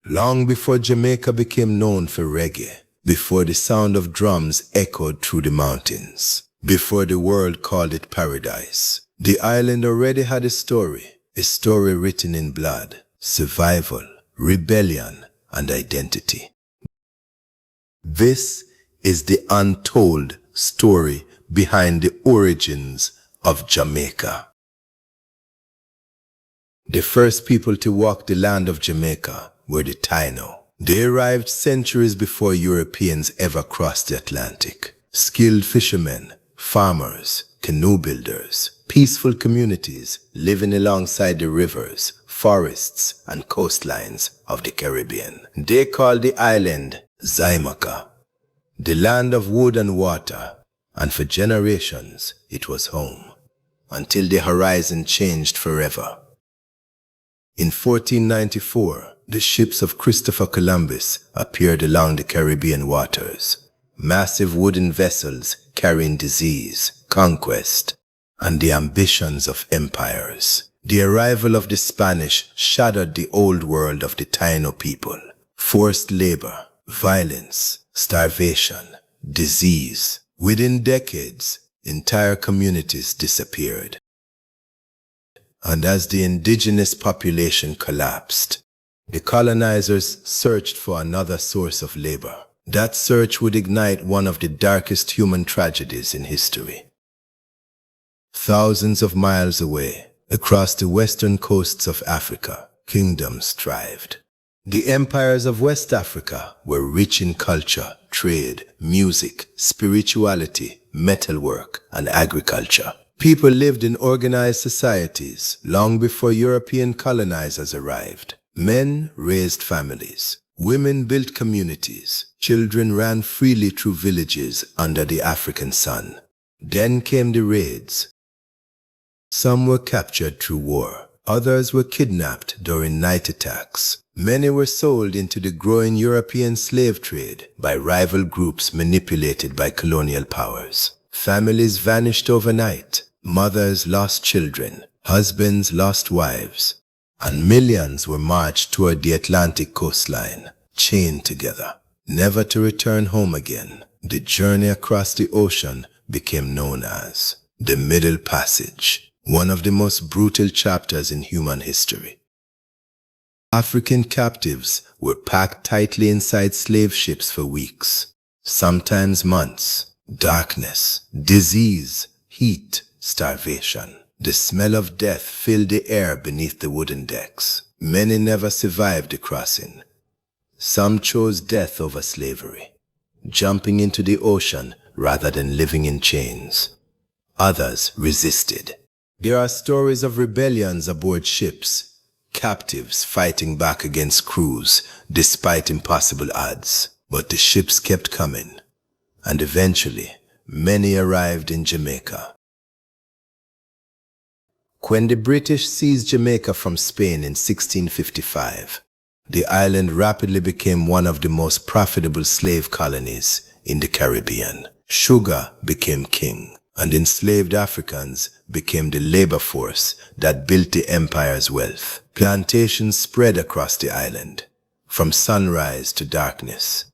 Long before Jamaica became known for reggae, before the sound of drums echoed through the mountains, before the world called it paradise, the island already had a story written in blood, survival, rebellion, and identity. This is the untold story behind the origins of Jamaica. The first people to walk the land of Jamaica were the Taíno. They arrived centuries before Europeans ever crossed the Atlantic. Skilled fishermen, farmers, canoe builders, peaceful communities living alongside the rivers, forests, and coastlines of the Caribbean. They called the island Jamaica, the land of wood and water, and for generations it was home, until the horizon changed forever. In 1494, the ships of Christopher Columbus appeared along the Caribbean waters, massive wooden vessels carrying disease, conquest, and the ambitions of empires. The arrival of the Spanish shattered the old world of the Taíno people. Forced labor, violence, starvation, disease. Within decades, entire communities disappeared. And as the indigenous population collapsed, the colonizers searched for another source of labor. That search would ignite one of the darkest human tragedies in history. Thousands of miles away, across the western coasts of Africa, kingdoms thrived. The empires of West Africa were rich in culture, trade, music, spirituality, metalwork, and agriculture. People lived in organized societies long before European colonizers arrived. Men raised families. Women built communities. Children ran freely through villages under the African sun. Then came the raids. Some were captured through war. Others were kidnapped during night attacks. Many were sold into the growing European slave trade by rival groups manipulated by colonial powers. Families vanished overnight. Mothers lost children. Husbands lost wives. And millions were marched toward the Atlantic coastline, chained together, never to return home again. The journey across the ocean became known as the Middle Passage, one of the most brutal chapters in human history. African captives were packed tightly inside slave ships for weeks, sometimes months. Darkness, disease, heat, starvation. The smell of death filled the air beneath the wooden decks. Many never survived the crossing. Some chose death over slavery, jumping into the ocean rather than living in chains. Others resisted. There are stories of rebellions aboard ships, captives fighting back against crews despite impossible odds. But the ships kept coming, and eventually many arrived in Jamaica. When the British seized Jamaica from Spain in 1655, the island rapidly became one of the most profitable slave colonies in the Caribbean. Sugar became king, and enslaved Africans became the labor force that built the empire's wealth. Plantations spread across the island, from sunrise to darkness.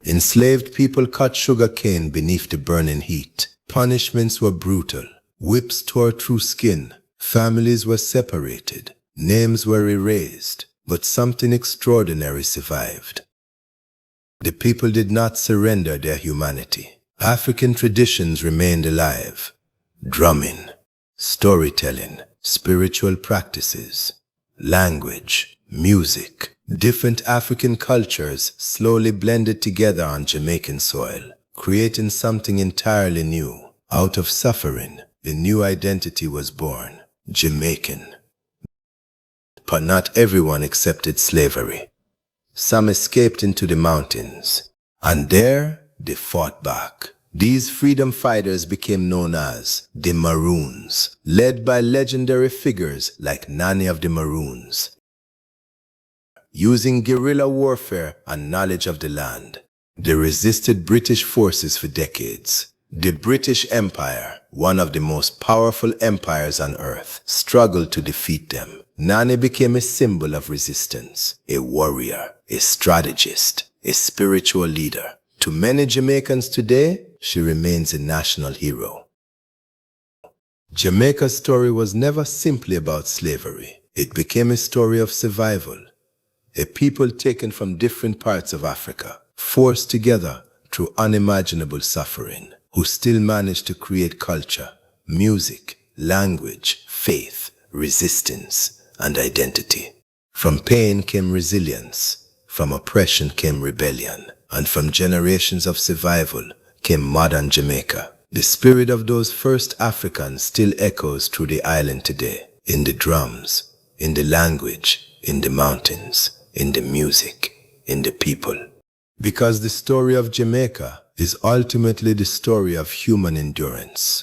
Enslaved people cut sugar cane beneath the burning heat. Punishments were brutal. Whips tore through skin. Families were separated. Names were erased. But something extraordinary survived. The people did not surrender their humanity. African traditions remained alive. Drumming, storytelling, spiritual practices, language, music. Different African cultures slowly blended together on Jamaican soil, creating something entirely new. Out of suffering, a new identity was born, Jamaican. But not everyone accepted slavery. Some escaped into the mountains, and there they fought back. These freedom fighters became known as the Maroons, led by legendary figures like Nanny of the Maroons. Using guerrilla warfare and knowledge of the land, they resisted British forces for decades. The British Empire, one of the most powerful empires on earth, struggled to defeat them. Nanny became a symbol of resistance, a warrior, a strategist, a spiritual leader. To many Jamaicans today, she remains a national hero. Jamaica's story was never simply about slavery. It became a story of survival. A people taken from different parts of Africa, forced together through unimaginable suffering, who still managed to create culture, music, language, faith, resistance, and identity. From pain came resilience, from oppression came rebellion, and from generations of survival came modern Jamaica. The spirit of those first Africans still echoes through the island today, in the drums, in the language, in the mountains, in the music, in the people. Because the story of Jamaica is ultimately the story of human endurance.